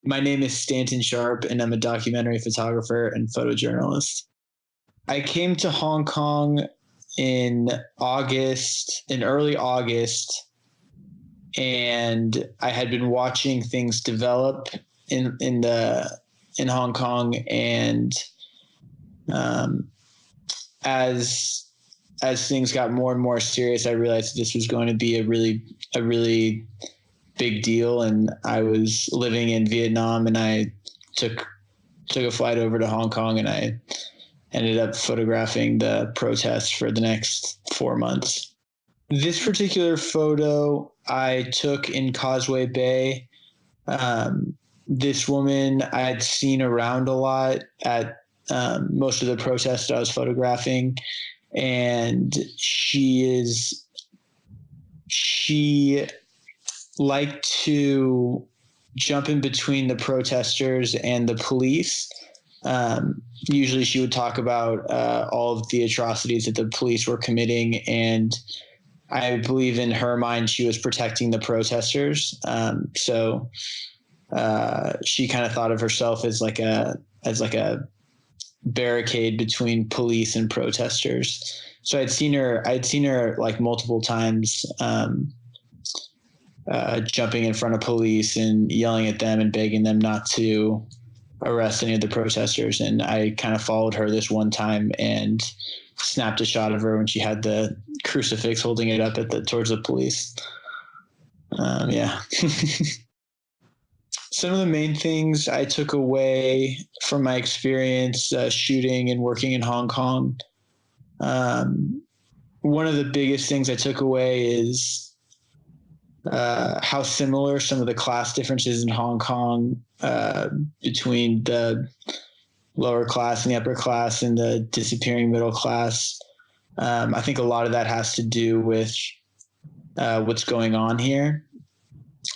My name is Stanton Sharpe, and I'm a documentary photographer and photojournalist. I came to Hong Kong in early August, and I had been watching things develop in Hong Kong, and as things got more and more serious, I realized this was going to be a really big deal. And I was living in Vietnam, and I took a flight over to Hong Kong, and I ended up photographing the protests for the next 4 months. This particular photo I took in Causeway Bay. This woman I had seen around a lot at most of the protests that I was photographing, and she liked to jump in between the protesters and the police. Usually she would talk about all of the atrocities that the police were committing, and I believe in her mind she was protecting the protesters. So she kind of thought of herself as like a barricade between police and protesters. So I'd seen her like multiple times, jumping in front of police and yelling at them and begging them not to arrest any of the protesters. And I kind of followed her this one time and snapped a shot of her when she had the crucifix holding it up towards the police. Yeah. Some of the main things I took away from my experience shooting and working in Hong Kong, one of the biggest things I took away is how similar some of the class differences in Hong Kong between the lower class and the upper class and the disappearing middle class. I think a lot of that has to do with what's going on here.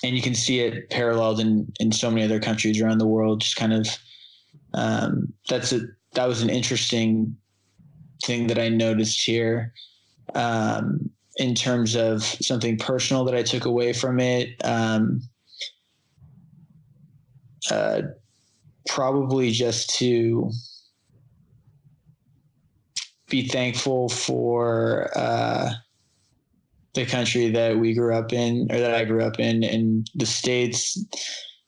And you can see it paralleled in so many other countries around the world. Just kind of that was an interesting thing that I noticed here. In terms of something personal that I took away from it, probably just to be thankful for the country that we grew up in, or that I grew up in the States,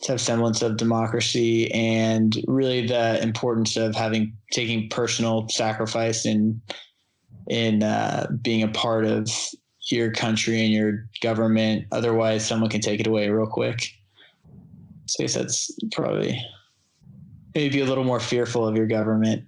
to have semblance of democracy, and really the importance of taking personal sacrifice in being a part of your country and your government. Otherwise, someone can take it away real quick. So I guess that's probably maybe a little more fearful of your government.